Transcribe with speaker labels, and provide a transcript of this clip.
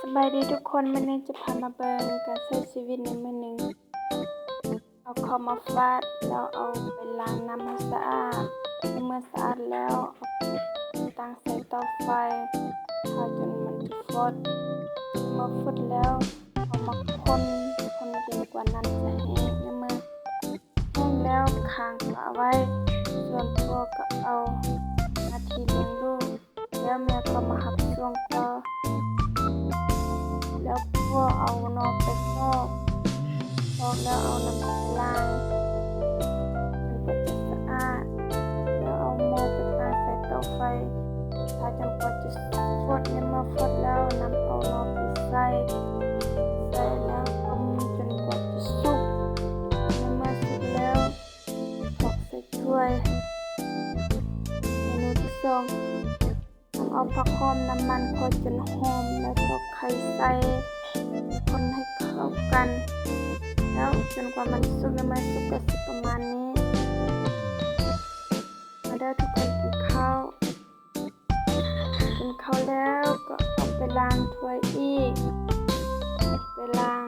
Speaker 1: สบายดีทุกคนมื้อนี้จะพามาเบิ่งการใช้ชีวิตในมื้อหนึ่งเอาข้าวมาฟาดแล้วเอาไปล้างน้ำให้สะอาดเมื่อสะอาดแล้วเอาตั้งใส่เตาไฟทอดจนมันจะฟดเมื่อฟดแล้วเอามาคนจนกว่านั้นจะแห้งเมื่อแห้งแล้วค้างเอาไว้ส่วนพ่อก็เอาหน้าที่เลี้ยงลูกแล้วแม่ก็มาหับช่วงต่อแล้วพ่อเอานอกไปฟอกแล้วเอาน้ำมันล้างจนกว่าจะสะอาดแล้วเอาหม้อไปตั้งใส่เตาไฟถ้าจนกว่าจะฟดเมื่อฟดแล้วนำเอานอกไปใส่แล้วต้มจนกว่าจะสุกเมื่อสุกแล้วตอกใส่ถ้วยเมนูที่สองเอาผักหอมน้ำมันพอจนหอมแล้วตอกไข่ใส่คนให้เข้ากันแล้วจนกว่ามันสุกมันสุกก็สิประมาณนี้มาเด้อทุกคนกินข้าวแล้วก็เอาไปล้างถ้วยอีกไปล้าง